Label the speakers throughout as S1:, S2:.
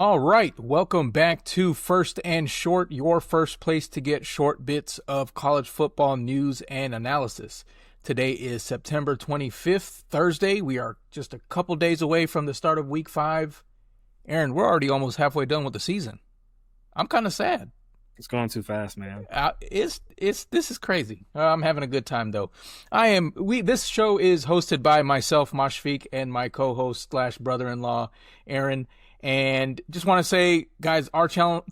S1: All right, welcome back to First and Short, your first place to get short bits of college football news and analysis. Today is September 25th, Thursday. We are just a couple days away from the start of week 5. Aaron, we're already almost halfway done with the season. I'm kind of sad.
S2: It's going too fast, man.
S1: This is crazy. I'm having a good time though. This show is hosted by myself, Mashfik, and my co-host / brother-in-law, Aaron. And just want to say, guys, our channel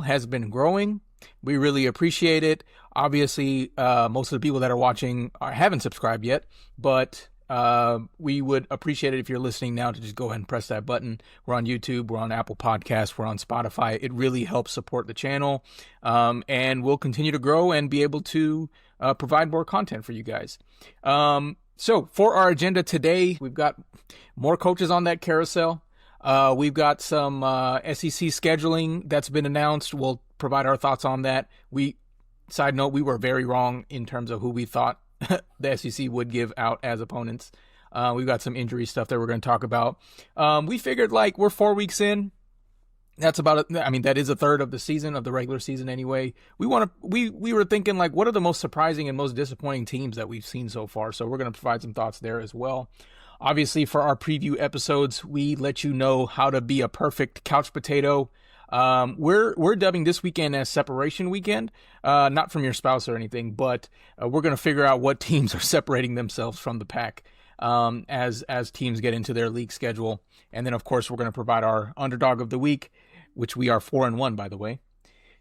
S1: has been growing. We really appreciate it. Obviously, most of the people that are watching haven't subscribed yet, but we would appreciate it if you're listening now to just go ahead and press that button. We're on YouTube, we're on Apple Podcasts, we're on Spotify. It really helps support the channel, and we'll continue to grow and be able to provide more content for you guys. So for our agenda today, we've got more coaches on that carousel. We've got some SEC scheduling that's been announced. We'll provide our thoughts on that. Side note, we were very wrong in terms of who we thought the SEC would give out as opponents. We've got some injury stuff that we're going to talk about. We figured we're 4 weeks in. That's about it. I mean, that is a third of the season, of the regular season anyway. We were thinking what are the most surprising and most disappointing teams that we've seen so far? So we're going to provide some thoughts there as well. Obviously, for our preview episodes, we let you know how to be a perfect couch potato. We're dubbing this weekend as separation weekend, not from your spouse or anything, but we're going to figure out what teams are separating themselves from the pack as teams get into their league schedule. And then, of course, we're going to provide our underdog of the week, which we are 4-1, by the way.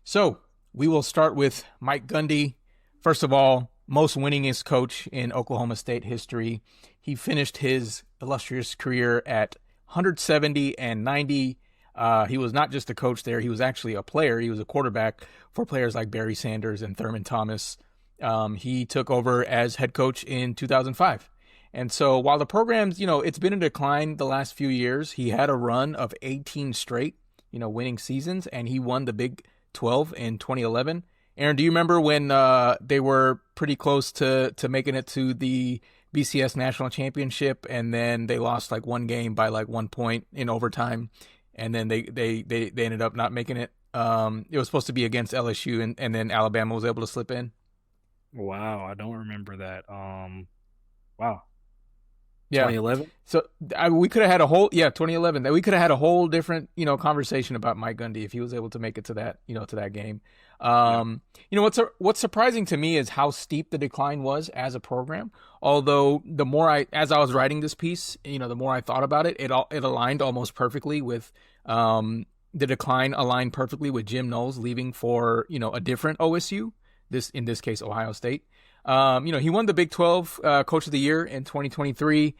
S1: So we will start with Mike Gundy. First of all, most winningest coach in Oklahoma State history. He finished his illustrious career at 170-90. He was not just a coach there. He was actually a player. He was a quarterback for players like Barry Sanders and Thurman Thomas. He took over as head coach in 2005. And so while the program's, it's been in decline the last few years, he had a run of 18 straight, winning seasons, and he won the Big 12 in 2011. Aaron, do you remember when they were pretty close to making it to the BCS National Championship, and then they lost one game by 1 point in overtime, and then they ended up not making it? It was supposed to be against LSU, and then Alabama was able to slip in.
S2: Wow, I don't remember that. Wow.
S1: Yeah.
S2: 2011?
S1: So we could have had a whole 2011. We could have had a whole different conversation about Mike Gundy if he was able to make it to that to that game. What's surprising to me is how steep the decline was as a program. Although the more as I was writing this piece, the more I thought about it, it aligned almost perfectly with the decline aligned perfectly with Jim Knowles leaving for a different OSU. In this case Ohio State. He won the Big 12 Coach of the Year in 2023,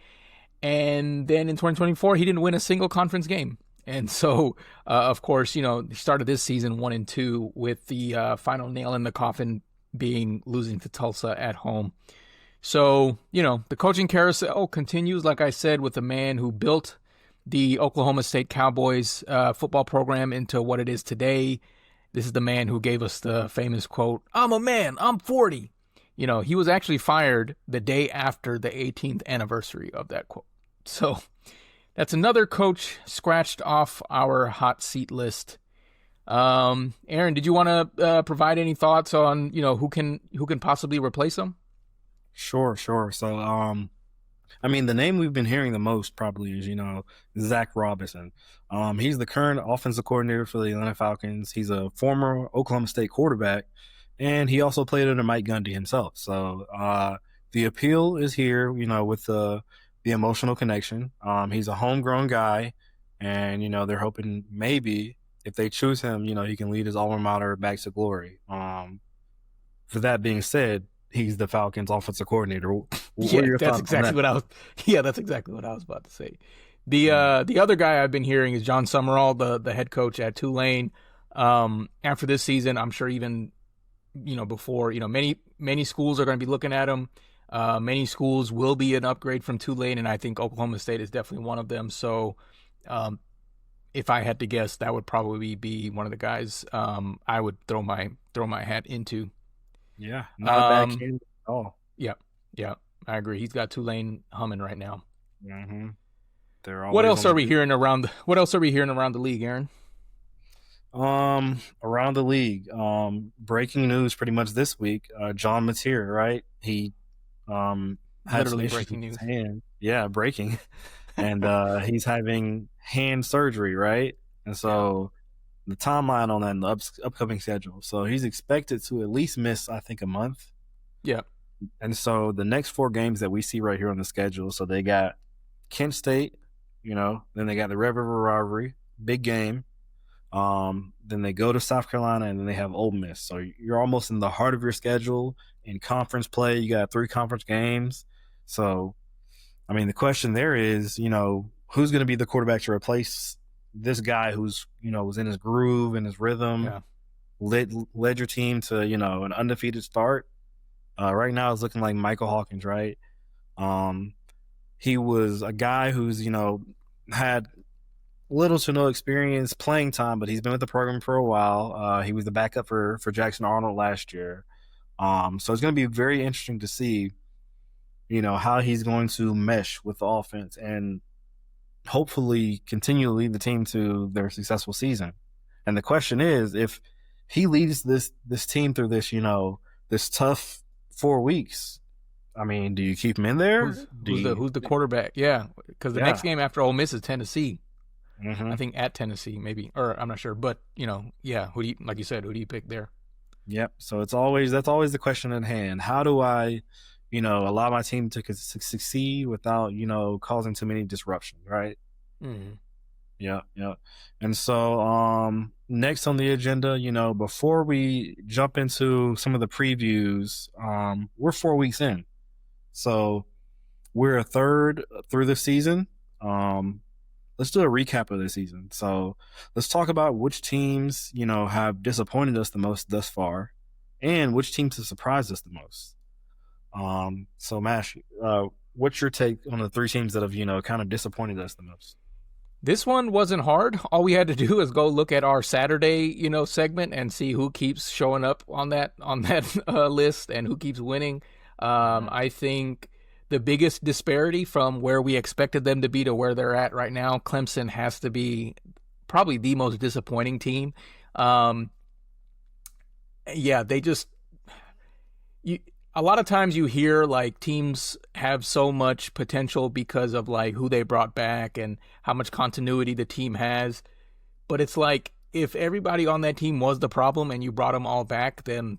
S1: and then in 2024 he didn't win a single conference game. And so, of course, he started this season 1-2 with the final nail in the coffin being losing to Tulsa at home. So, the coaching carousel continues, like I said, with the man who built the Oklahoma State Cowboys football program into what it is today. This is the man who gave us the famous quote, "I'm a man, I'm 40." He was actually fired the day after the 18th anniversary of that quote. So that's another coach scratched off our hot seat list. Aaron, did you want to provide any thoughts on, who can possibly replace him?
S2: Sure. So, the name we've been hearing the most probably is, Zach Robinson. He's the current offensive coordinator for the Atlanta Falcons. He's a former Oklahoma State quarterback, and he also played under Mike Gundy himself. So the appeal is here, with the emotional connection. He's a homegrown guy, and, they're hoping maybe if they choose him, he can lead his alma mater back to glory. For that being said, he's the Falcons offensive coordinator. What are your thoughts on that?
S1: That's exactly what I was about to say. The other guy I've been hearing is John Summerall, the head coach at Tulane. After this season, I'm sure even before many schools are going to be looking at him. Many schools will be an upgrade from Tulane, and I think Oklahoma State is definitely one of them. So, if I had to guess, that would probably be one of the guys I would throw my hat into.
S2: Yeah, not a bad candidate at all.
S1: Yeah, I agree. He's got Tulane humming right now.
S2: Mm-hmm. They're
S1: What
S2: always
S1: else
S2: on the
S1: are we
S2: move.
S1: hearing around? What else are we hearing around the league, Aaron?
S2: Around the league, breaking news pretty much this week. John Mateer, right? He had some
S1: Literally
S2: issues
S1: breaking
S2: with his
S1: news.
S2: hand. Yeah, breaking. And he's having hand surgery, right? And
S1: Yeah.
S2: so the timeline on that in the upcoming schedule. So he's expected to at least miss, I think, a month.
S1: Yeah.
S2: And so the next 4 games that we see right here on the schedule, so they got Kent State, then they got the Red River Rivalry, big game. Then they go to South Carolina, and then they have Ole Miss. So you're almost in the heart of your schedule in conference play. You got 3 conference games. So, I mean, the question there is, who's going to be the quarterback to replace this guy who's, was in his groove and his rhythm,
S1: Yeah.
S2: led your team to, an undefeated start. Right now, it's looking like Michael Hawkins, right? Um, he was a guy who's, had little to no experience playing time, but he's been with the program for a while. He was the backup for Jackson Arnold last year. So it's going to be very interesting to see, how he's going to mesh with the offense and hopefully continue to lead the team to their successful season. And the question is, if he leads this team through this, this tough 4 weeks, I mean, do you keep him in there?
S1: Who's the quarterback? Yeah, because the next
S2: Yeah.
S1: game after Ole Miss is Tennessee.
S2: Mm-hmm.
S1: I think at Tennessee, maybe, or I'm not sure, but yeah. Who do you, like you said, who do you pick there?
S2: Yep. So that's always the question at hand. How do I, allow my team to succeed without, causing too many disruptions, right?
S1: Mm.
S2: Yeah, yeah. And so next on the agenda, before we jump into some of the previews, we're 4 weeks in. So we're a third through the season. Let's do a recap of the season. So let's talk about which teams, have disappointed us the most thus far and which teams have surprised us the most. So Mash, what's your take on the 3 teams that have, kind of disappointed us the most?
S1: This one wasn't hard. All we had to do is go look at our Saturday, segment and see who keeps showing up on that list and who keeps winning. I think the biggest disparity from where we expected them to be to where they're at right now, Clemson has to be probably the most disappointing team. Yeah, they just a lot of times you hear like teams have so much potential because of like who they brought back and how much continuity the team has. But it's like if everybody on that team was the problem and you brought them all back, then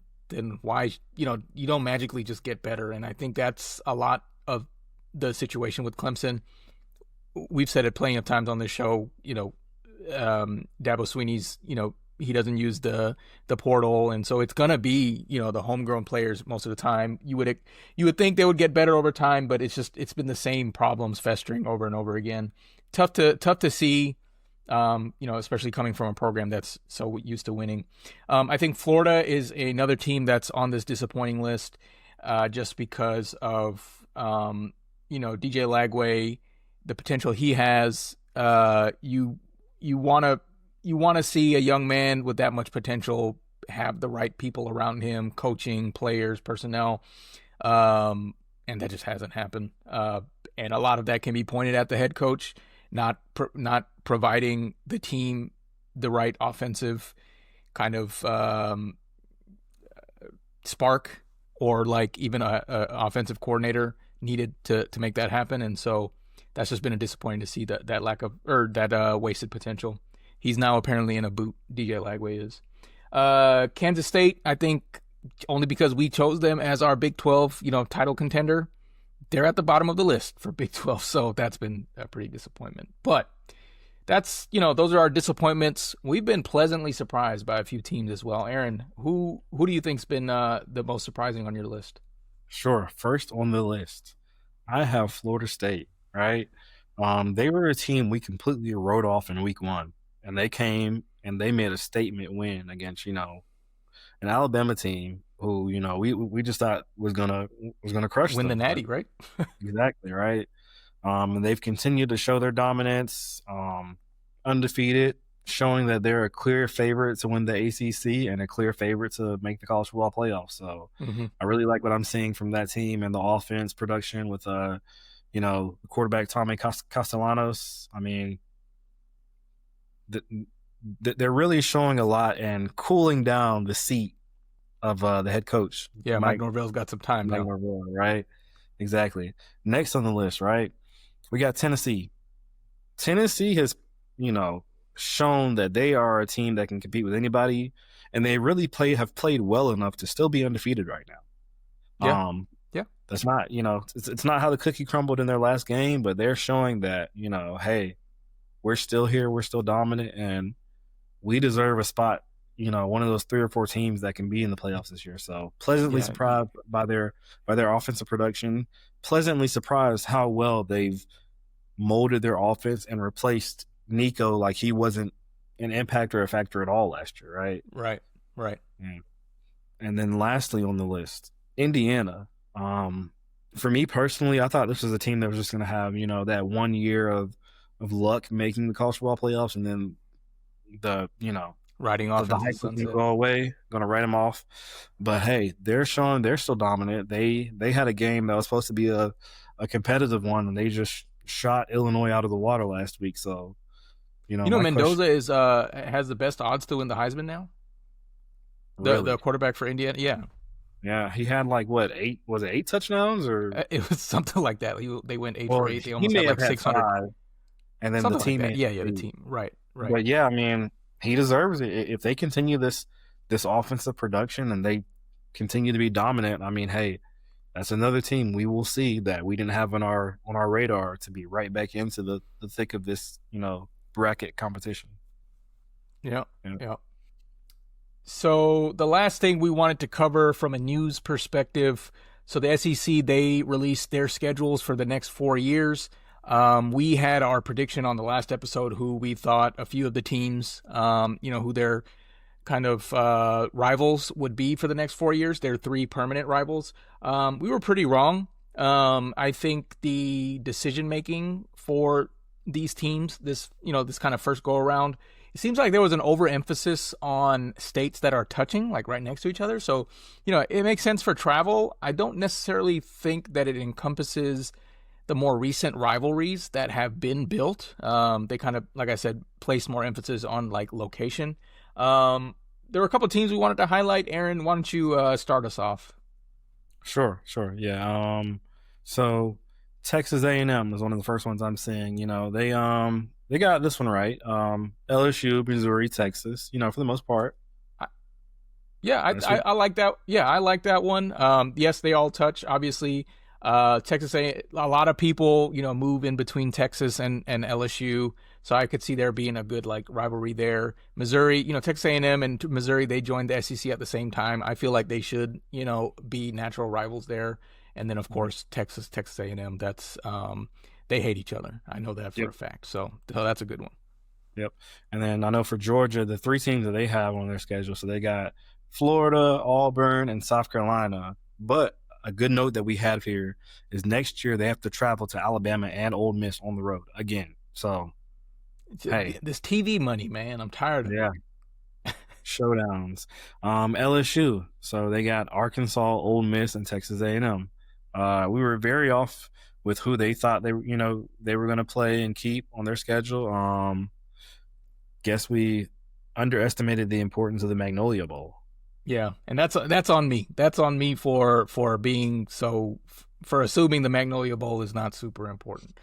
S1: why you don't magically just get better. And I think that's a lot of the situation with Clemson. We've said it plenty of times on this show. Dabo Sweeney's he doesn't use the portal, and so it's gonna be the homegrown players most of the time. You would think they would get better over time, but it's been the same problems festering over and over again. Tough to see, especially coming from a program that's so used to winning. I think Florida is another team that's on this disappointing list, just because of DJ Lagway, the potential he has. You want to see a young man with that much potential have the right people around him, coaching, players, personnel, and that just hasn't happened. And a lot of that can be pointed at the head coach not providing the team the right offensive kind of spark, or like even a offensive coordinator needed to make that happen. And so that's just been a disappointing to see that lack of, or that wasted potential. He's now apparently in a boot. DJ Lagway is. Kansas State, I think, only because we chose them as our Big 12, title contender. They're at the bottom of the list for Big 12, so that's been a pretty disappointment. But that's, those are our disappointments. We've been pleasantly surprised by a few teams as well. Aaron, who do you think's been the most surprising on your list?
S2: Sure. First on the list, I have Florida State, right? They were a team we completely wrote off in week 1. And they came and they made a statement win against, an Alabama team who, we just thought was gonna crush
S1: Win
S2: them.
S1: the Natty, right?
S2: Exactly, right. And they've continued to show their dominance, undefeated, showing that they're a clear favorite to win the ACC and a clear favorite to make the college football playoffs. So I really like what I'm seeing from that team and the offense production with the quarterback Tommy Castellanos. I mean, they're really showing a lot and cooling down the seat of the head coach,
S1: Yeah, Mike Norvell's got some time
S2: Mike
S1: now.
S2: Norvell, right? Exactly. Next on the list, right? We got Tennessee. Tennessee has, shown that they are a team that can compete with anybody, and they really have played well enough to still be undefeated right now.
S1: Yeah. Yeah.
S2: That's not, it's not how the cookie crumbled in their last game, but they're showing that, hey, we're still here, we're still dominant, and we deserve a spot, one of those 3 or 4 teams that can be in the playoffs this year. So pleasantly surprised by their offensive production, pleasantly surprised how well they've molded their offense and replaced Nico like he wasn't an impact or a factor at all last year, right?
S1: Right.
S2: Yeah. And then lastly on the list, Indiana. For me personally, I thought this was a team that was just going to have, that 1 year of luck making the college football playoffs, and then
S1: riding off
S2: the hype will go away, going to write them off. But hey, they're showing they're still dominant. They had a game that was supposed to be a competitive one, and they just shot Illinois out of the water last week. So,
S1: Mendoza has the best odds to win the Heisman now. The quarterback for Indiana, yeah.
S2: Yeah, he had like what 8? Was it 8 touchdowns or
S1: it was something like that? They went 8 for 8. They almost had like 600.
S2: 5, and then
S1: something
S2: the team,
S1: like the team, right.
S2: But yeah, I mean, he deserves it if they continue this offensive production and they continue to be dominant. I mean, hey, that's another team we will see that we didn't have on our radar to be right back into the thick of this, bracket competition.
S1: Yeah. So the last thing we wanted to cover from a news perspective, so the SEC, they released their schedules for the next 4 years. We had our prediction on the last episode who we thought a few of the teams, who their kind of rivals would be for the next 4 years. Their 3 permanent rivals. We were pretty wrong. I think the decision making for these teams, this kind of first go around, it seems like there was an overemphasis on states that are touching, like right next to each other. So, it makes sense for travel. I don't necessarily think that it encompasses the more recent rivalries that have been built. They kind of, like I said, place more emphasis on like location. There were a couple of teams we wanted to highlight. Aaron, why don't you start us off?
S2: Sure. Yeah. So Texas A&M is one of the first ones I'm seeing. They got this one right. LSU, Missouri, Texas. For the most part.
S1: I like that. Yeah, I like that one. Yes, they all touch. Obviously, Texas A lot of people move in between Texas and LSU, so I could see there being a good like rivalry there. Missouri, Texas A&M and Missouri, they joined the SEC at the same time. I feel like they should be natural rivals there. And then of course Texas A&M, that's they hate each other. I know that for a fact. So that's a good one.
S2: Yep. And then I know for Georgia, the 3 teams that they have on their schedule, so they got Florida, Auburn, and South Carolina. But a good note that we have here is next year they have to travel to Alabama and Ole Miss on the road again. So, hey,
S1: this TV money, man, I'm tired of it.
S2: Showdowns. LSU. So they got Arkansas, Ole Miss, and Texas A&M. We were very off with who they thought they were going to play and keep on their schedule. Guess we underestimated the importance of the Magnolia Bowl.
S1: Yeah, and that's on me. That's on me for being for assuming the Magnolia Bowl is not super important.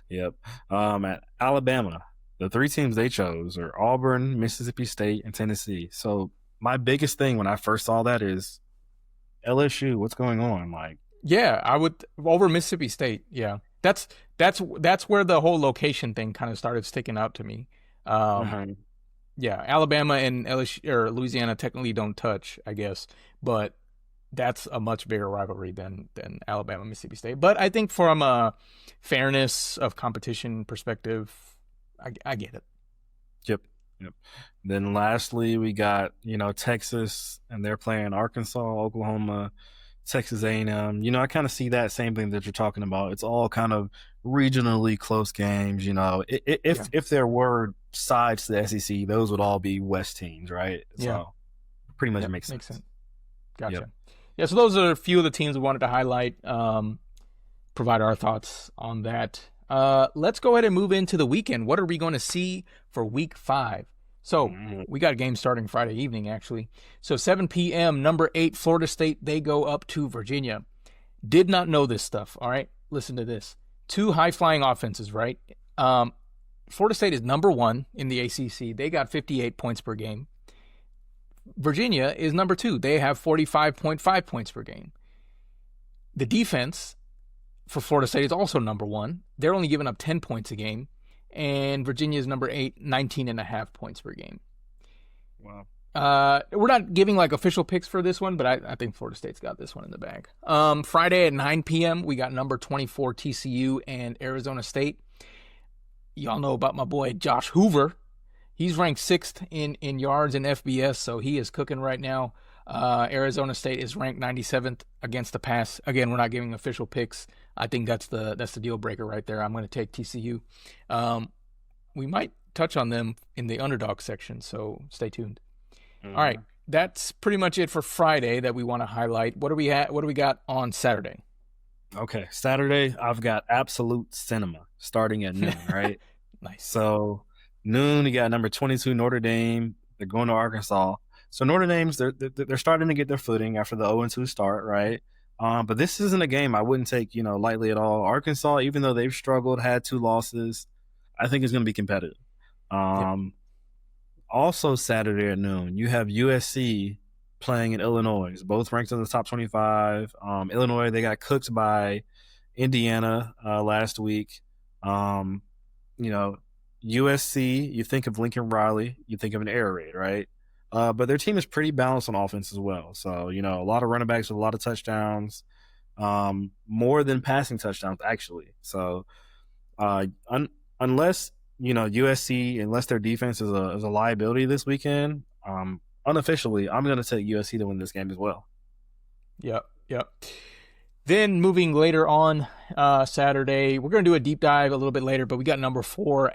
S2: Yep. At Alabama, the 3 teams they chose are Auburn, Mississippi State, and Tennessee. So my biggest thing when I first saw that is LSU. What's going on? Like,
S1: yeah, I would over Mississippi State. Yeah, that's where the whole location thing kind of started sticking out to me. Yeah, Alabama and LSU or Louisiana technically don't touch, I guess, but that's a much bigger rivalry than Alabama Mississippi State. But I think from a fairness of competition perspective, I get it.
S2: Yep. Then lastly, we got Texas, and they're playing Arkansas, Oklahoma, Texas A&M. I kind of see that same thing that you're talking about. It's all kind of regionally close games. If there were sides to the SEC, those would all be West teams, right? So pretty much makes sense.
S1: Gotcha. Yep. Yeah, so those are a few of the teams we wanted to highlight. provide our thoughts on that. Let's go ahead and move into the weekend. What are we going to see for week 5? So
S2: Mhm.
S1: we got a game starting Friday evening, actually. So 7 p.m., number 8, Florida State, they go up to Virginia. Did not know this stuff, all right? Listen to this. 2 high-flying offenses, right? Florida State is number 1 in the ACC. They got 58 points per game. Virginia is number 2. They have 45.5 points per game. The defense for Florida State is also number 1. They're only giving up 10 points a game. And Virginia is number 8, 19.5 points per game.
S2: Wow.
S1: We're not giving like official picks for this one, but I think Florida State's got this one in the bag. Friday at 9 p.m., we got number 24 TCU and Arizona State. Y'all know about my boy Josh Hoover. He's ranked 6th in yards in FBS, so he is cooking right now. Arizona State is ranked 97th against the pass. Again, we're not giving official picks. I think that's the deal breaker right there. I'm going to take TCU. We might touch on them in the underdog section, so stay tuned.
S2: Mm-hmm.
S1: All right, that's pretty much it for Friday that we want to highlight. What do we got on Saturday?
S2: Okay, Saturday I've got Absolute Cinema starting at noon, right?
S1: Nice.
S2: So noon you got number 22 Notre Dame. They're going to Arkansas. So Notre Dame's they're starting to get their footing after the 0-2 start, right? But this isn't a game I wouldn't take lightly at all. Arkansas, even though they've struggled, had 2 losses, I think it's going to be competitive.
S1: Yep.
S2: Also Saturday at noon, you have USC playing in Illinois, both ranked in the top 25. Illinois, they got cooked by Indiana last week. USC, you think of Lincoln Riley, you think of an air raid, right? But their team is pretty balanced on offense as well. So, a lot of running backs with a lot of touchdowns, more than passing touchdowns, actually. So, unless, USC, unless their defense is a liability this weekend, unofficially, I'm going to take USC to win this game as well.
S1: Yep. Then moving later on Saturday, we're going to do a deep dive a little bit later, but we got number 4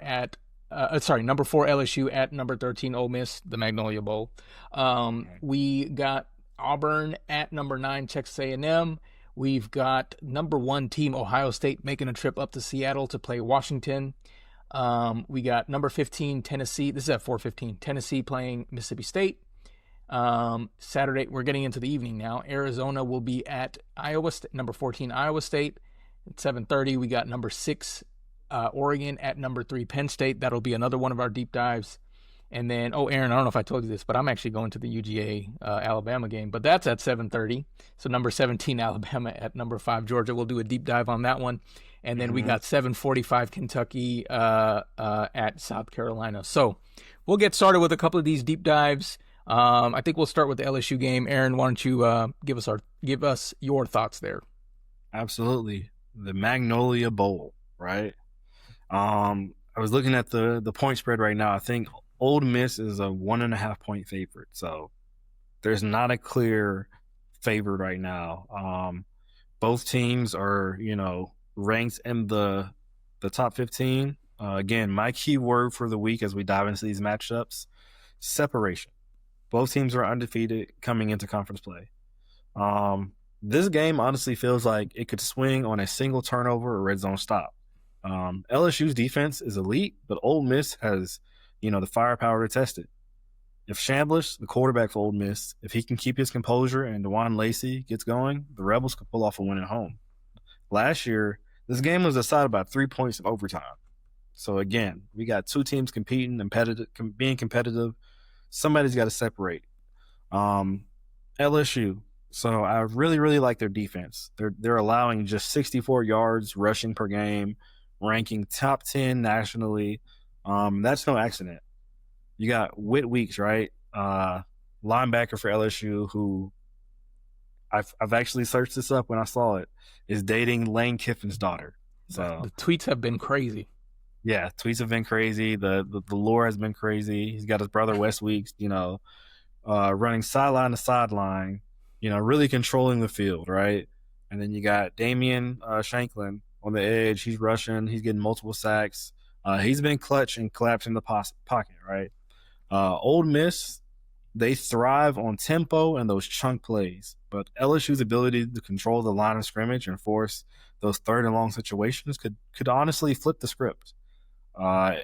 S1: LSU at number 13 Ole Miss, the Magnolia Bowl. We got Auburn at number 9 Texas A&M. We've got number 1 team Ohio State making a trip up to Seattle to play Washington. We got number 15 Tennessee. This is at 4:15. Tennessee playing Mississippi State. Saturday, we're getting into the evening now. Arizona will be at number 14 Iowa State. At 7:30, we got number 6 Oregon at number 3 Penn State. That'll be another one of our deep dives. And then, Aaron, I don't know if I told you this, but I'm actually going to the UGA Alabama game, but that's at 7:30. So number 17 Alabama at number 5 Georgia. We'll do a deep dive on that one. And then we got 7:45 Kentucky at South Carolina. So we'll get started with a couple of these deep dives. I think we'll start with the LSU game. Aaron, why don't you give us your thoughts there?
S2: Absolutely, the Magnolia Bowl, right? I was looking at the point spread right now. I think Ole Miss is a 1.5 point favorite, so there's not a clear favorite right now. Both teams are, ranked in the top 15. Again, my key word for the week as we dive into these matchups: separation. Both teams are undefeated coming into conference play. This game honestly feels like it could swing on a single turnover or red zone stop. LSU's defense is elite, but Ole Miss has, the firepower to test it. If Chambliss, the quarterback for Ole Miss, if he can keep his composure and DeJuan Lacey gets going, the Rebels could pull off a win at home. Last year, this game was decided by 3 points in overtime. So again, we got 2 teams competing, being competitive. Somebody's got to separate. LSU. So I really, really like their defense. They're allowing just 64 yards rushing per game, ranking top 10 nationally. That's no accident. You got Whit Weeks, right? Linebacker for LSU, who I've actually searched this up when I saw it, is dating Lane Kiffin's daughter. So
S1: the tweets have been crazy.
S2: Yeah, tweets have been crazy. The lore has been crazy. He's got his brother Wes Weeks, running sideline to sideline, really controlling the field, right? And then you got Damian Shanklin on the edge. He's rushing. He's getting multiple sacks. He's been clutch and collapsing the pocket, right? Ole Miss, They thrive on tempo and those chunk plays, but LSU's ability to control the line of scrimmage and force those third and long situations could honestly flip the script. Uh,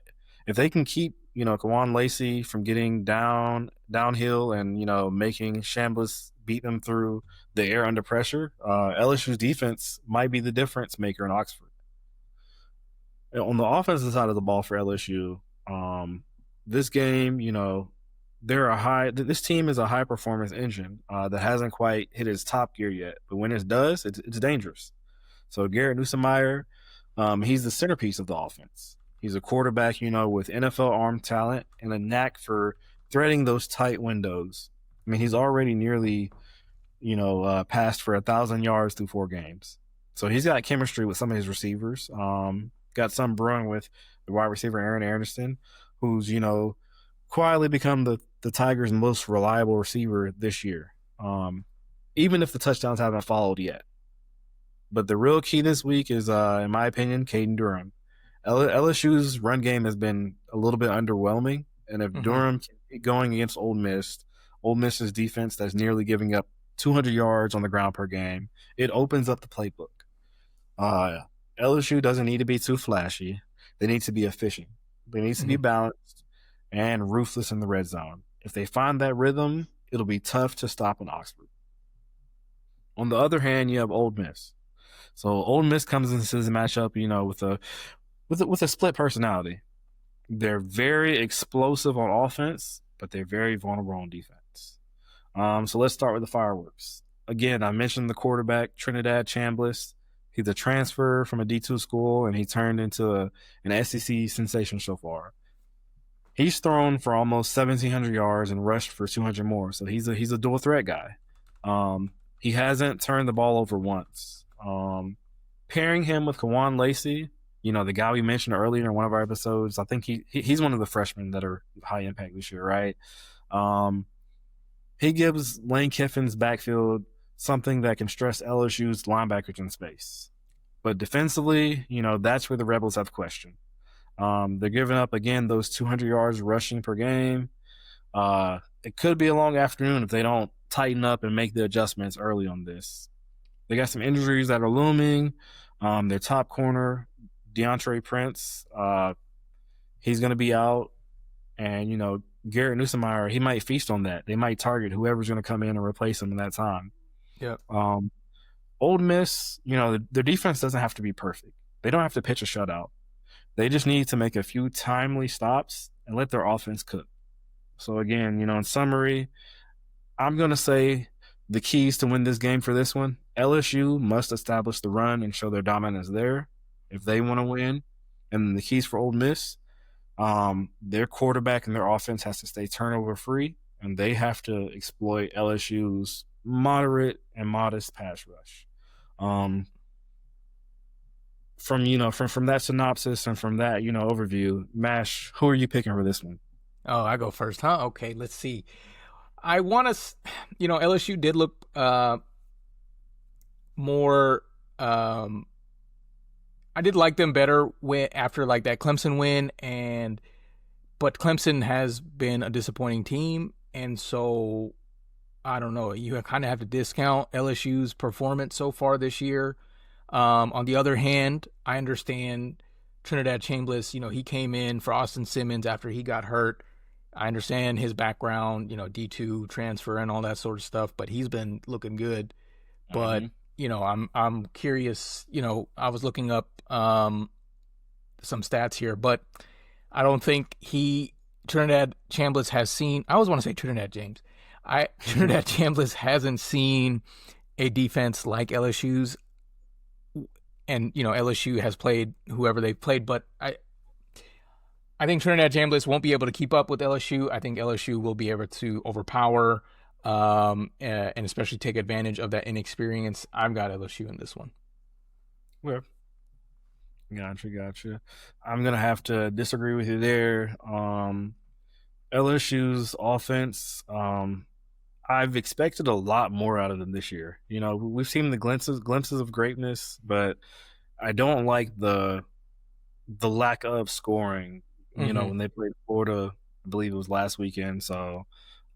S2: if they can keep Kawan Lacey from getting downhill and making Chambliss beat them through the air under pressure, LSU's defense might be the difference maker in Oxford. On the offensive side of the ball for LSU, this game, this team is a high performance engine that hasn't quite hit its top gear yet, but when it does, it's dangerous. So Garrett Nussmeier, he's the centerpiece of the offense. He's a quarterback, with NFL arm talent and a knack for threading those tight windows. I mean, he's already nearly, passed for 1,000 yards through 4 games. So he's got chemistry with some of his receivers. Got some brewing with the wide receiver Aaron Anderson, who's, quietly become the Tigers' most reliable receiver this year, even if the touchdowns haven't followed yet. But the real key this week is, in my opinion, Caden Durham. LSU's run game has been a little bit underwhelming, and if Durham can keep going against Ole Miss's defense that's nearly giving up 200 yards on the ground per game, it opens up the playbook. LSU doesn't need to be too flashy. They need to be efficient. They need to be balanced and ruthless in the red zone. If they find that rhythm, it'll be tough to stop in Oxford. On the other hand, you have Ole Miss. So Ole Miss comes into this matchup, with a split personality. They're very explosive on offense, but they're very vulnerable on defense. So let's start with the fireworks. Again, I mentioned the quarterback, Trinidad Chambliss. He's a transfer from a D2 school, and he turned into an SEC sensation so far. He's thrown for almost 1,700 yards and rushed for 200 more, so he's a dual threat guy. He hasn't turned the ball over once. Pairing him with Kawan Lacey, the guy we mentioned earlier in one of our episodes, I think he's one of the freshmen that are high impact this year, right? He gives Lane Kiffin's backfield something that can stress LSU's linebackers in space. But defensively, that's where the Rebels have question. They're giving up, again, those 200 yards rushing per game. It could be a long afternoon if they don't tighten up and make the adjustments early on this. They got some injuries that are looming. Their top corner, DeAndre Prince, he's going to be out. And, Garrett Nussmeier, he might feast on that. They might target whoever's going to come in and replace him in that time.
S1: Yep.
S2: Ole Miss, their defense doesn't have to be perfect. They don't have to pitch a shutout. They just need to make a few timely stops and let their offense cook. So again, in summary, I'm going to say the keys to win this game for this one: LSU must establish the run and show their dominance there if they want to win. And the keys for Ole Miss, their quarterback and their offense has to stay turnover free, and they have to exploit LSU's moderate and modest pass rush. From that synopsis and from that overview, Mash, who are you picking for this one?
S1: Oh, I go first, huh? Okay, let's see. I want to, LSU did look more. I did like them better after like that Clemson win, but Clemson has been a disappointing team, and so I don't know. You kind of have to discount LSU's performance so far this year. On the other hand, I understand Trinidad Chambliss. He came in for Austin Simmons after he got hurt. I understand his background, D2 transfer and all that sort of stuff, but he's been looking good. But I'm curious. I was looking up some stats here, but I don't think Trinidad Chambliss has seen. I always want to say Trinidad James. Trinidad Chambliss hasn't seen a defense like LSU's, and LSU has played whoever they've played, but I think Trinidad Chambliss won't be able to keep up with LSU. I think LSU will be able to overpower and especially take advantage of that inexperience. I've got LSU in this one.
S2: Well, gotcha. I'm gonna have to disagree with you there. LSU's offense, I've expected a lot more out of them this year. We've seen the glimpses of greatness, but I don't like the lack of scoring. When they played Florida, I believe it was last weekend. So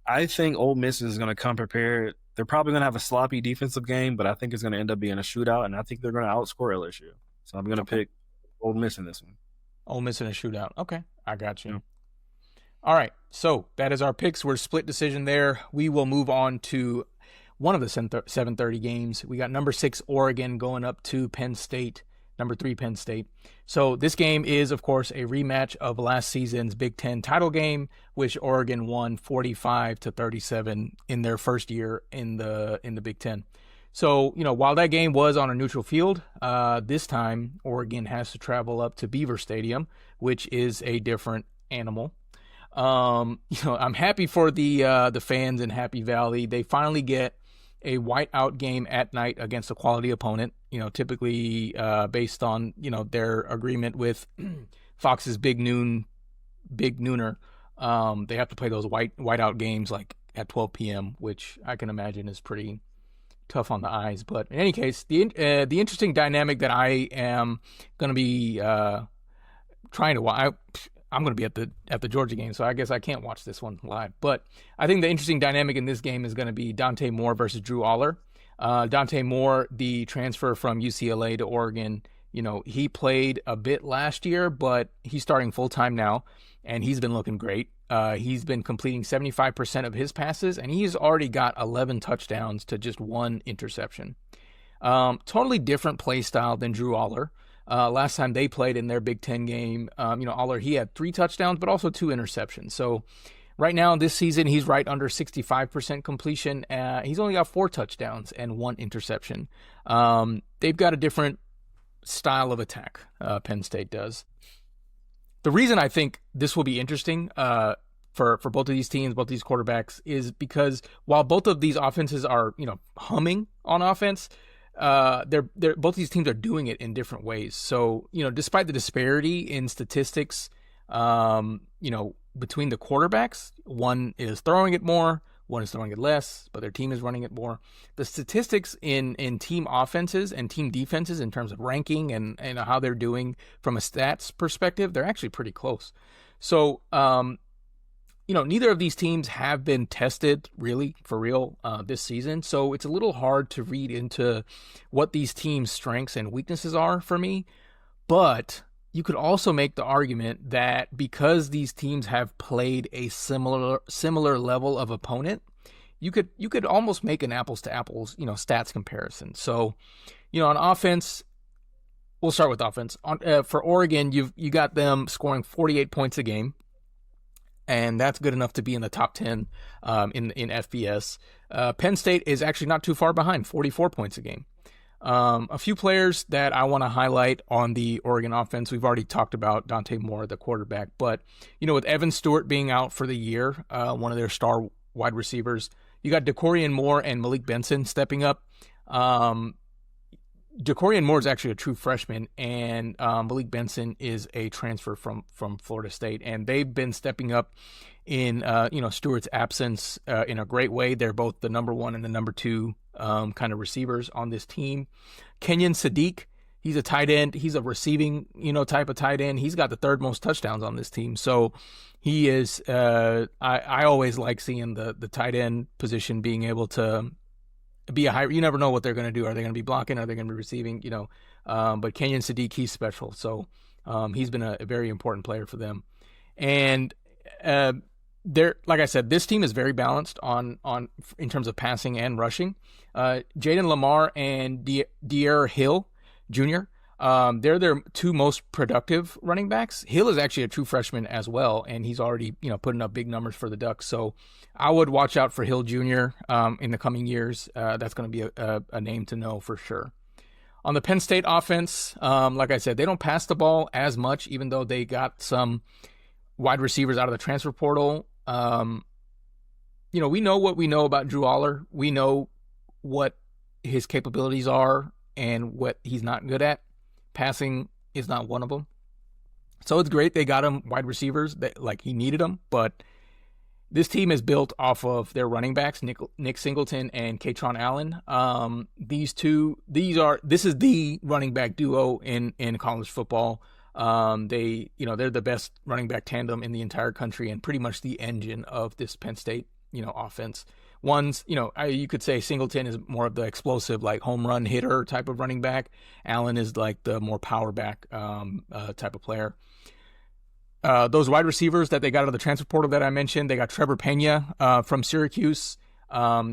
S2: I think Ole Miss is going to come prepared. They're probably going to have a sloppy defensive game, but I think it's going to end up being a shootout, and I think they're going to outscore LSU. So I'm going to pick Ole Miss in this one.
S1: Ole Miss in a shootout. Okay, I got you.
S2: Yeah.
S1: All right, so that is our picks. We're split decision there. We will move on to one of the 7:30 games. We got number 6 Oregon going up to Penn State, number 3 Penn State. So this game is, of course, a rematch of last season's Big Ten title game, which Oregon won 45-37 in their first year in the Big Ten. So, while that game was on a neutral field, this time Oregon has to travel up to Beaver Stadium, which is a different animal. I'm happy for the fans in Happy Valley. They finally get a whiteout game at night against a quality opponent. Typically based on their agreement with Fox's Big Nooner. They have to play those whiteout games like at 12 p.m., which I can imagine is pretty tough on the eyes. But in any case, the interesting dynamic that I am going to be trying to watch. I'm going to be at the Georgia game, so I guess I can't watch this one live. But I think the interesting dynamic in this game is going to be Dante Moore versus Drew Aller. Dante Moore, the transfer from UCLA to Oregon, he played a bit last year, but he's starting full-time now, and he's been looking great. He's been completing 75% of his passes, and he's already got 11 touchdowns to just 1 interception. Totally different play style than Drew Aller. Last time they played in their Big Ten game, Aller, he had 3 touchdowns, but also 2 interceptions. So right now this season, he's right under 65% completion. He's only got 4 touchdowns and 1 interception. They've got a different style of attack, Penn State does. The reason I think this will be interesting for both of these teams, both these quarterbacks, is because while both of these offenses are, humming on offense, they're both these teams are doing it in different ways. So, despite the disparity in statistics, between the quarterbacks, one is throwing it more, one is throwing it less, but their team is running it more. The statistics in team offenses and team defenses in terms of ranking and how they're doing from a stats perspective, they're actually pretty close. So, neither of these teams have been tested really for real this season. So it's a little hard to read into what these teams' strengths and weaknesses are for me. But you could also make the argument that because these teams have played a similar level of opponent, you could almost make an apples to apples, stats comparison. So, on offense, we'll start with offense. For Oregon, you got them scoring 48 points a game. And that's good enough to be in the top 10 in FBS. Penn State is actually not too far behind, 44 points a game. A few players that I want to highlight on the Oregon offense. We've already talked about Dante Moore, the quarterback. But, with Evan Stewart being out for the year, one of their star wide receivers, you got DeCorian Moore and Malik Benson stepping up. DeCorian Moore is actually a true freshman, and Malik Benson is a transfer from Florida State, and they've been stepping up in Stewart's absence in a great way. They're both the number 1 and the number 2 kind of receivers on this team. Kenyon Sadiq, he's a tight end. He's a receiving type of tight end. He's got the 3rd most touchdowns on this team, so he is. I always like seeing the tight end position being able to be a high. You never know what they're going to do. Are they going to be blocking? Are they going to be receiving? But Kenyon Sadiq, he's special. So he's been a very important player for them. And like I said, this team is very balanced on in terms of passing and rushing. Jaden Lamar and De'Aaron Hill Jr. They're their 2 most productive running backs. Hill is actually a true freshman as well, and he's already putting up big numbers for the Ducks. So I would watch out for Hill Jr. In the coming years. That's going to be a name to know for sure. On the Penn State offense, like I said, they don't pass the ball as much, even though they got some wide receivers out of the transfer portal. We know what we know about Drew Aller. We know what his capabilities are and what he's not good at. Passing is not one of them. So it's great they got him wide receivers that like he needed them, but this team is built off of their running backs, Nick Singleton and Katron Allen. This is the running back duo in college football. They're the best running back tandem in the entire country and pretty much the engine of this Penn State offense. One's, you could say Singleton is more of the explosive, like home run hitter type of running back. Allen is like the more power back type of player. Those wide receivers that they got out of the transfer portal that I mentioned, they got Trevor Pena from Syracuse.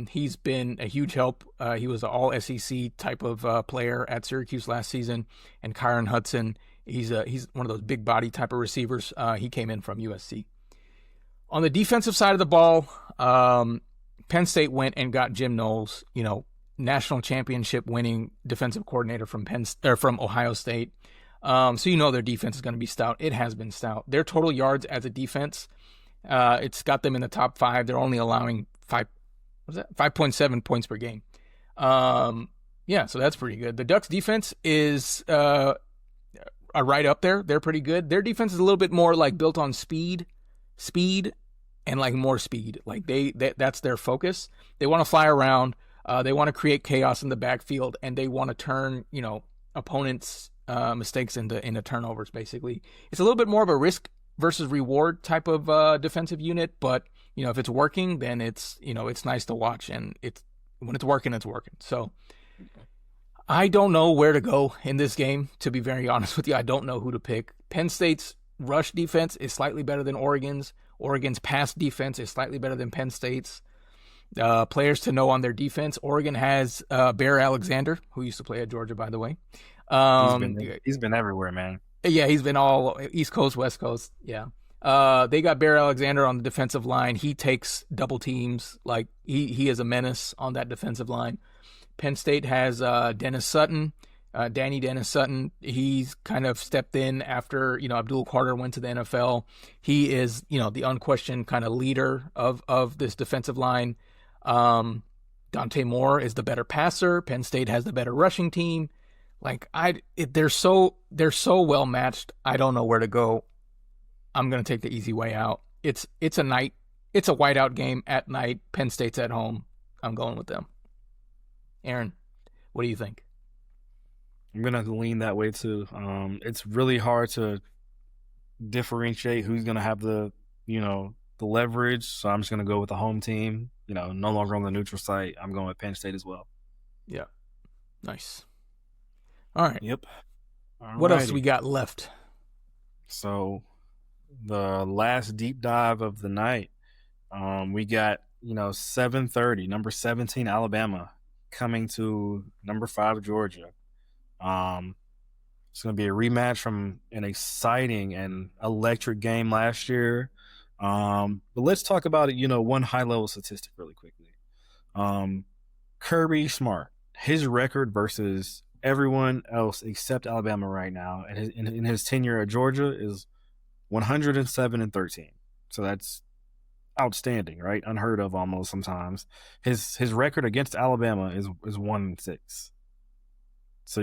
S1: He's been a huge help. He was an all SEC type of player at Syracuse last season. And Kyron Hudson, he's one of those big body type of receivers. He came in from USC. On the defensive side of the ball, Penn State went and got Jim Knowles, national championship winning defensive coordinator from Ohio State. So their defense is going to be stout. It has been stout. Their total yards as a defense, it's got them in the top 5. They're only allowing 5.7 points per game. So that's pretty good. The Ducks defense is right up there. They're pretty good. Their defense is a little bit more like built on speed, and like more speed. Like that's their focus. They want to fly around. They want to create chaos in the backfield, and they want to turn opponents' mistakes into turnovers. Basically, it's a little bit more of a risk versus reward type of defensive unit. But if it's working, then it's nice to watch, and when it's working, it's working. So I don't know where to go in this game. To be very honest with you, I don't know who to pick. Penn State's rush defense is slightly better than Oregon's. Oregon's pass defense is slightly better than Penn State's. Players to know on their defense. Oregon has Bear Alexander, who used to play at Georgia, by the way.
S2: He's been everywhere, man.
S1: Yeah, he's been all East Coast, West Coast. Yeah. They got Bear Alexander on the defensive line. He takes double teams. Like he is a menace on that defensive line. Penn State has Danny Dennis Sutton. He's kind of stepped in after, Abdul Carter went to the NFL. He is, the unquestioned kind of leader of this defensive line. Dante Moore is the better passer. Penn State has the better rushing team. Like they're so well matched. I don't know where to go. I'm going to take the easy way out. It's a whiteout game at night. Penn State's at home. I'm going with them. Aaron, what do you think?
S2: I'm going to have to lean that way too. It's really hard to differentiate who's going to have the leverage. So I'm just going to go with the home team, no longer on the neutral site. I'm going with Penn State as well.
S1: Yeah. Nice. All right.
S2: Yep.
S1: What else we got left?
S2: So the last deep dive of the night, we got, 7:30, number 17, Alabama coming to number 5, Georgia. It's going to be a rematch from an exciting and electric game last year. But let's talk about it, one high-level statistic really quickly. Kirby Smart, his record versus everyone else except Alabama right now in his tenure at Georgia is 107-13. So that's outstanding, right? Unheard of almost sometimes. His record against Alabama is 1-6. So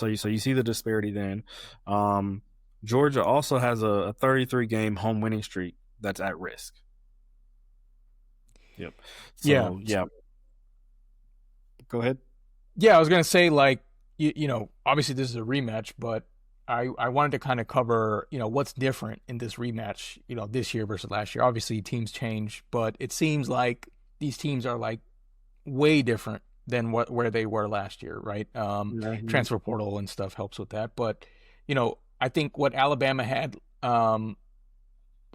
S2: you see the disparity then. Georgia also has a 33-game home winning streak that's at risk. Yep. So, yeah. Go ahead.
S1: Yeah, I was going to say, like, obviously this is a rematch, but I wanted to kind of cover, what's different in this rematch, this year versus last year. Obviously teams change, but it seems like these teams are like way different than where they were last year, right? Transfer portal and stuff helps with that. But, I think what Alabama had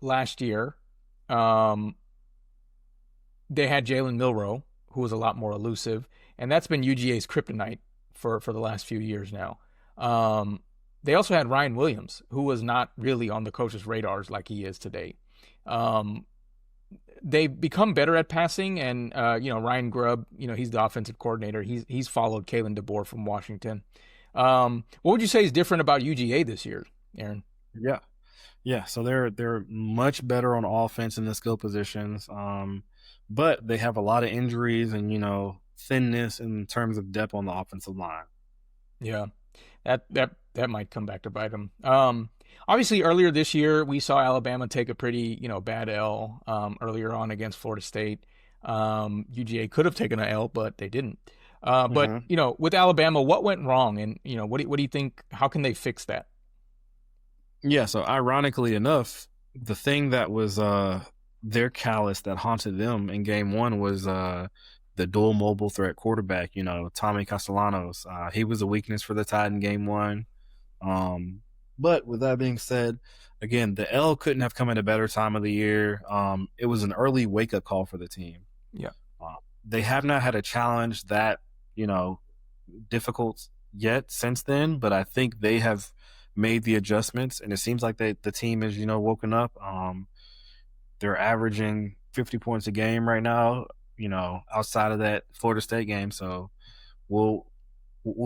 S1: last year, they had Jalen Milroe, who was a lot more elusive, and that's been UGA's kryptonite for the last few years now. They also had Ryan Williams, who was not really on the coach's radars like he is today. They've become better at passing, and Ryan Grubb, he's the offensive coordinator. He's followed Kalen DeBoer from Washington. What would you say is different about UGA this year, Aaron?
S2: Yeah. So they're much better on offense in the skill positions, but they have a lot of injuries and thinness in terms of depth on the offensive line.
S1: Yeah, that might come back to bite them. Obviously, earlier this year, we saw Alabama take a pretty, bad L earlier on against Florida State. UGA could have taken an L, but they didn't. But, with Alabama, what went wrong? And, what do you think? How can they fix that?
S2: Yeah, so ironically enough, the thing that was their callus that haunted them in game one was the dual mobile threat quarterback, Tommy Castellanos. He was a weakness for the Tide in game one. But with that being said, again, the L couldn't have come at a better time of the year. It was an early wake up call for the team.
S1: Yeah.
S2: Uh, they have not had a challenge that, you know, difficult yet since then, but I think they have made the adjustments, and it seems like the team is, woken up. They're averaging 50 points a game right now, outside of that Florida State game. So we'll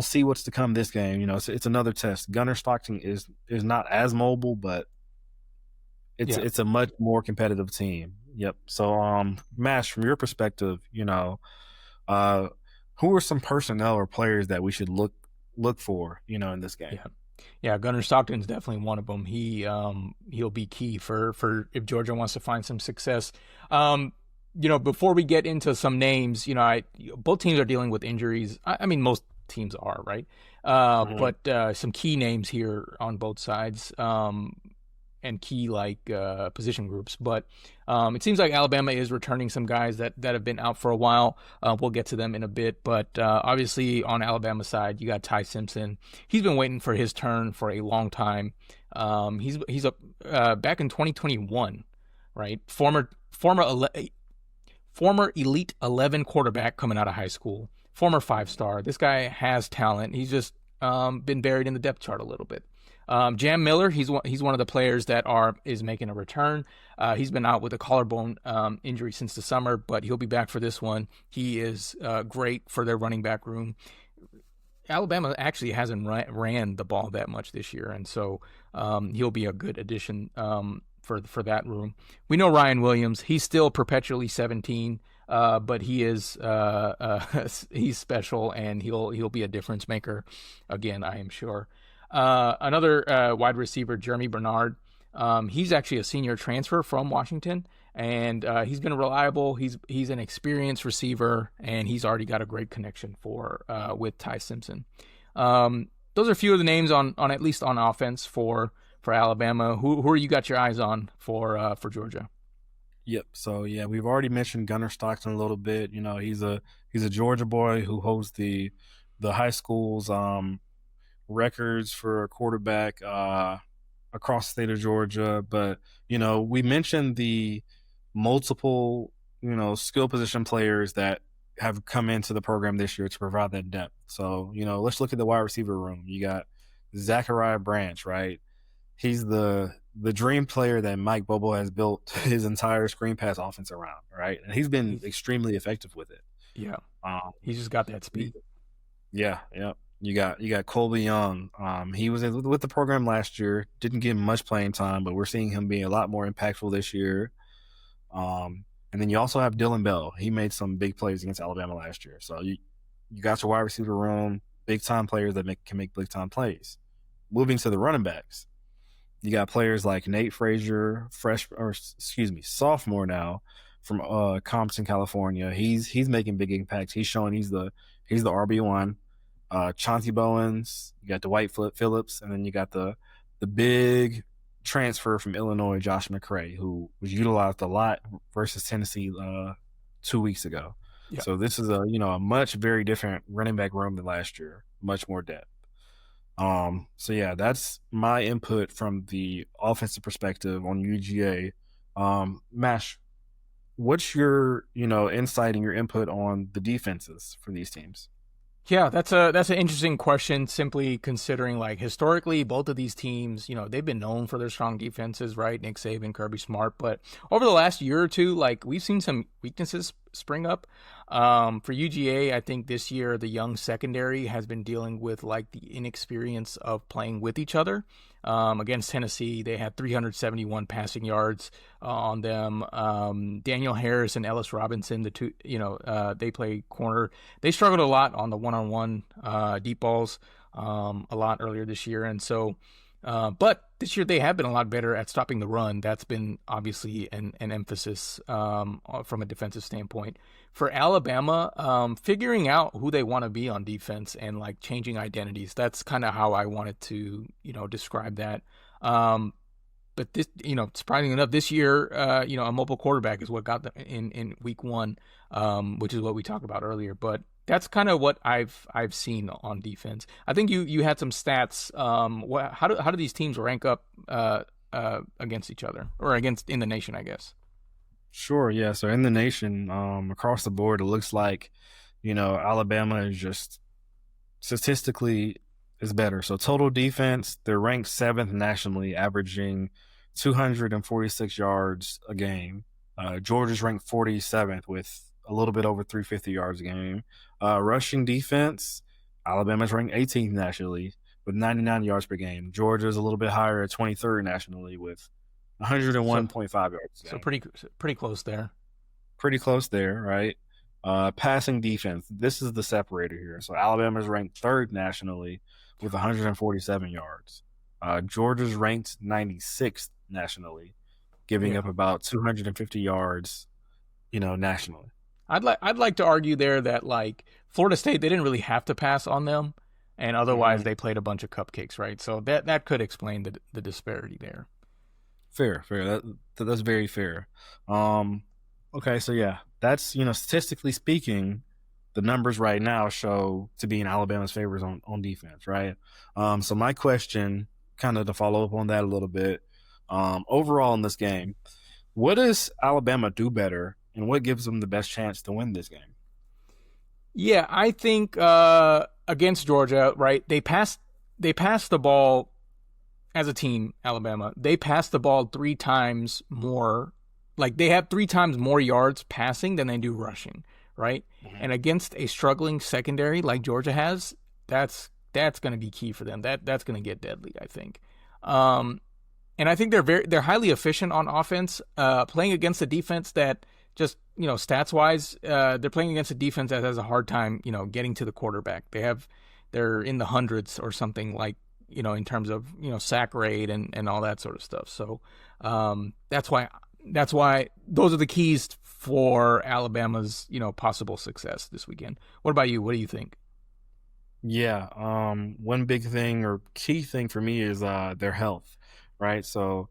S2: see what's to come this game. It's another test. Gunner Stockton is not as mobile, but it's a much more competitive team. Yep. So Mash, from your perspective, who are some personnel or players that we should look for, in this game?
S1: Yeah, Gunner Stockton's definitely one of them. He'll be key for if Georgia wants to find some success. Before we get into some names, both teams are dealing with injuries. I mean, most teams are, right? But some key names here on both sides, and key position groups. But it seems like Alabama is returning some guys that have been out for a while. We'll get to them in a bit. But obviously on Alabama side, you got Ty Simpson. He's been waiting for his turn for a long time. He's back in 2021, right? Former Elite 11 quarterback coming out of high school. Former 5-star. This guy has talent. He's just been buried in the depth chart a little bit. Jam Miller, he's one of the players that is making a return. He's been out with a collarbone injury since the summer, but he'll be back for this one. He is great for their running back room. Alabama actually hasn't ran the ball that much this year, and so he'll be a good addition for that room. We know Ryan Williams. He's still perpetually 17, but he is he's special, and he'll be a difference maker again, I am sure. Another wide receiver, Jeremy Bernard. He's actually a senior transfer from Washington, and he's been reliable. He's an experienced receiver, and he's already got a great connection with Ty Simpson. Those are a few of the names on at least on offense for Alabama. Who are you got your eyes on for Georgia?
S2: Yep. So yeah, we've already mentioned Gunner Stockton a little bit. He's a Georgia boy who holds the high school's records for a quarterback across the state of Georgia. But we mentioned the multiple skill position players that have come into the program this year to provide that depth. So let's look at the wide receiver room. You got Zachariah Branch, right? He's the dream player that Mike Bobo has built his entire screen pass offense around, right? And he's been extremely effective with it.
S1: Yeah, he's just got that speed.
S2: Yeah. You got Colby Young. He was with the program last year. Didn't get much playing time, but we're seeing him being a lot more impactful this year. And then you also have Dylan Bell. He made some big plays against Alabama last year. So you got your wide receiver room, big time players that can make big time plays. Moving to the running backs, you got players like Nate Frazier, sophomore now from Compton, California. He's making big impacts. He's showing he's the RB1. Chauncey Bowens, you got Dwight Phillips, and then you got the big transfer from Illinois, Josh McCray, who was utilized a lot versus Tennessee 2 weeks ago. Yeah. So this is a much very different running back room than last year, much more depth. So yeah, that's my input from the offensive perspective on UGA. Mash, what's your insight and your input on the defenses for these teams?
S1: Yeah, that's an interesting question, simply considering historically both of these teams, they've been known for their strong defenses, right? Nick Saban, Kirby Smart, but over the last year or two, we've seen some weaknesses spring up. For UGA, I think this year the young secondary has been dealing with the inexperience of playing with each other. Against Tennessee, they had 371 passing yards on them. Daniel Harris and Ellis Robinson, the two, they play corner. They struggled a lot on the one-on-one deep balls a lot earlier this year, and so. But this year they have been a lot better at stopping the run. That's been obviously an emphasis from a defensive standpoint. For Alabama, figuring out who they want to be on defense and changing identities. That's kind of how I wanted to describe that. but this, surprisingly enough, this year, a mobile quarterback is what got them in week one, which is what we talked about earlier. But that's kind of what I've seen on defense. I think you had some stats. How do these teams rank up against each other, or against in the nation, I guess?
S2: Sure, yeah. So in the nation, across the board, it looks like, Alabama is just statistically is better. So total defense, they're ranked seventh nationally, averaging 246 yards a game. Georgia's ranked 47th with a little bit over 350 yards a game. Rushing defense, Alabama's ranked 18th nationally with 99 yards per game. Georgia's a little bit higher at 23rd nationally with
S1: So
S2: 101.5 yards a
S1: so
S2: game.
S1: pretty close there.
S2: Pretty close there, right? Passing defense, this is the separator here. So Alabama's ranked third nationally with 147 yards. Georgia's ranked 96th nationally, giving
S1: Yeah.
S2: up about 250 yards, nationally.
S1: I'd like to argue there that like Florida State, they didn't really have to pass on them, and otherwise
S2: Mm-hmm.
S1: they played a bunch of cupcakes, right? So that could explain the disparity there.
S2: Fair. That's very fair. Okay, so yeah, that's statistically speaking, the numbers right now show to be in Alabama's favors on defense, right? So my question, kind of to follow up on that a little bit, overall in this game, what does Alabama do better, and what gives them the best chance to win this game?
S1: Yeah, I think against Georgia, right? They passed the ball as a team, Alabama. They passed the ball 3 times more. Like they have 3 times more yards passing than they do rushing, right?
S2: Mm-hmm.
S1: And against a struggling secondary like Georgia has, that's going to be key for them. That's going to get deadly, I think. And I think they're highly efficient on offense, playing against a defense that just stats wise, they're playing against a defense that has a hard time getting to the quarterback. They're in the hundreds or something, like in terms of sack rate and all that sort of stuff. So that's why those are the keys for Alabama's possible success this weekend. What about you? What do you think?
S2: Yeah, one big thing or key thing for me is their health, right? So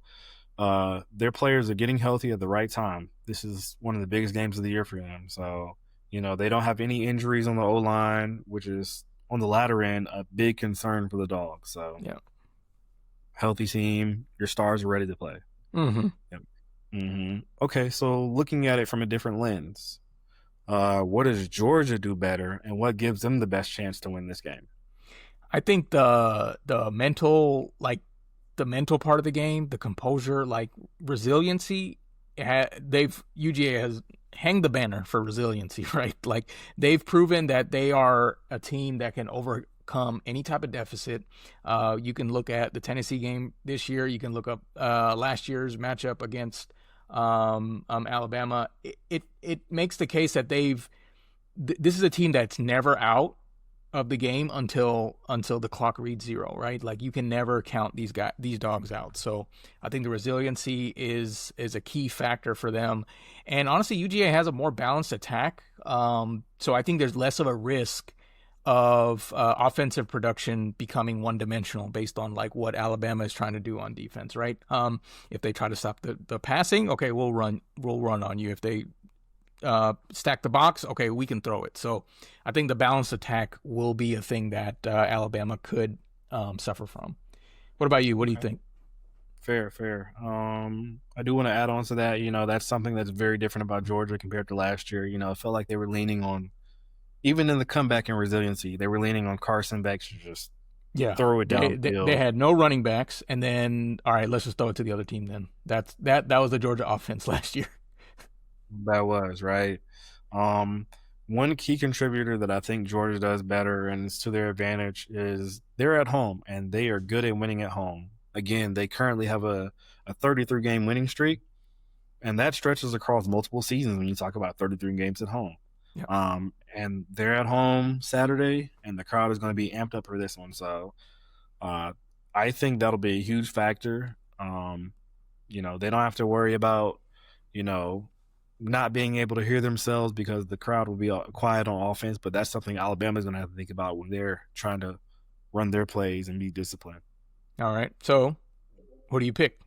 S2: their players are getting healthy at the right time. This is one of the biggest games of the year for them. So, they don't have any injuries on the O line, which is on the latter end a big concern for the Dogs. So,
S1: Yeah.
S2: healthy team, your stars are ready to play.
S1: Mm-hmm.
S2: Yep. Okay, so looking at it from a different lens, what does Georgia do better, and what gives them the best chance to win this game?
S1: I think the mental part of the game, the composure, like resiliency, UGA has hanged the banner for resiliency, right? Like they've proven that they are a team that can overcome any type of deficit. You can look at the Tennessee game this year. You can look up last year's matchup against Alabama. It makes the case that this is a team that's never out of the game until the clock reads zero, right? Like you can never count these dogs out. So I think the resiliency is a key factor for them. And honestly, UGA has a more balanced attack. So I think there's less of a risk of offensive production becoming one dimensional based on like what Alabama is trying to do on defense, right? If they try to stop the passing, okay, we'll run on you. If they stack the box, okay, we can throw it. So I think the balanced attack will be a thing that Alabama could suffer from. What about you? What do you think?
S2: Fair. I do want to add on to that. That's something that's very different about Georgia compared to last year. I felt like they were leaning on, even in the comeback and resiliency, they were leaning on Carson Beck to just throw it downfield.
S1: They had no running backs, and then all right, let's just throw it to the other team. Then that was the Georgia offense last year.
S2: That was right. One key contributor that I think Georgia does better and it's to their advantage is they're at home and they are good at winning at home. Again, they currently have a 33 game winning streak, and that stretches across multiple seasons when you talk about 33 games at home.
S1: Yeah.
S2: And they're at home Saturday, and the crowd is going to be amped up for this one. So I think that'll be a huge factor. They don't have to worry about, not being able to hear themselves because the crowd will be quiet on offense, but that's something Alabama's going to have to think about when they're trying to run their plays and be disciplined.
S1: All right. So, what do you pick?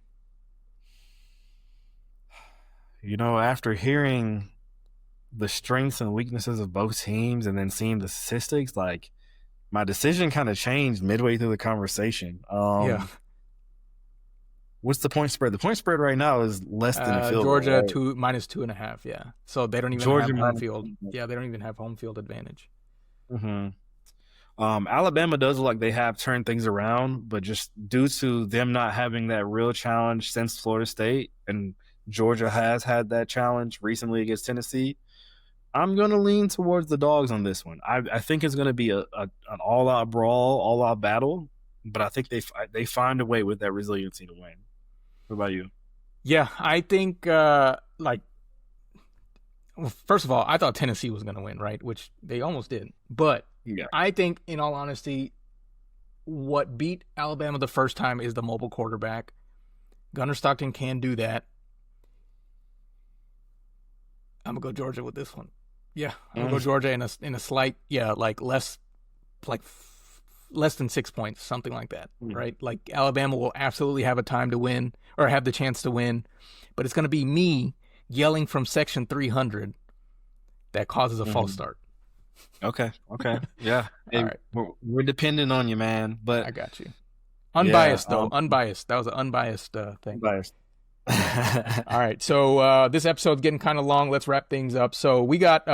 S2: After hearing the strengths and weaknesses of both teams and then seeing the statistics, like my decision kind of changed midway through the conversation.
S1: Yeah.
S2: What's the point spread? The point spread right now is less than a field goal,
S1: Georgia
S2: right?
S1: -2.5. Yeah. So they don't even
S2: Georgia
S1: have home
S2: minus.
S1: field. Yeah, they don't even have home field advantage.
S2: Mm-hmm. Alabama does look like they have turned things around, but just due to them not having that real challenge since Florida State, and Georgia has had that challenge recently against Tennessee, I'm going to lean towards the dogs on this one. I think it's going to be an all-out brawl, all-out battle, but I think they find a way with that resiliency to win. What about you?
S1: Yeah, I think first of all, I thought Tennessee was going to win, right? Which they almost did. But
S2: Yeah.
S1: I think, in all honesty, what beat Alabama the first time is the mobile quarterback. Gunner Stockton can do that. I'm gonna go Georgia with this one. Yeah, I'm gonna go Georgia in a slight, less than 6 points, something like that, right? Like Alabama will absolutely have a time to win or have the chance to win, but it's gonna be me yelling from section 300 that causes a false start.
S2: Okay. Yeah.
S1: All right.
S2: We're dependent on you, man. But
S1: I got you. Unbiased, though. Unbiased. That was an unbiased thing.
S2: Unbiased.
S1: All right. So this episode's getting kind of long. Let's wrap things up. So we got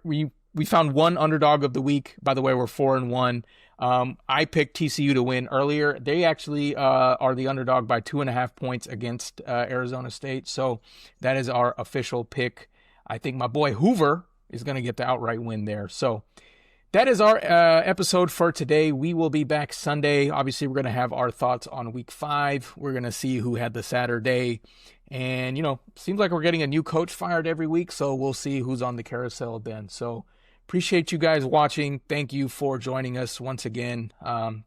S1: we found one underdog of the week. By the way, we're 4-1. I picked TCU to win earlier. They actually are the underdog by 2.5 points against Arizona State. So that is our official pick. I think my boy Hoover is going to get the outright win there. So that is our episode for today. We will be back Sunday. Obviously, we're going to have our thoughts on week 5. We're going to see who had the Saturday. And, seems like we're getting a new coach fired every week. So we'll see who's on the carousel then. So appreciate you guys watching. Thank you for joining us once again.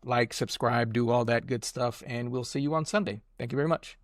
S1: Like, subscribe, do all that good stuff. And we'll see you on Sunday. Thank you very much.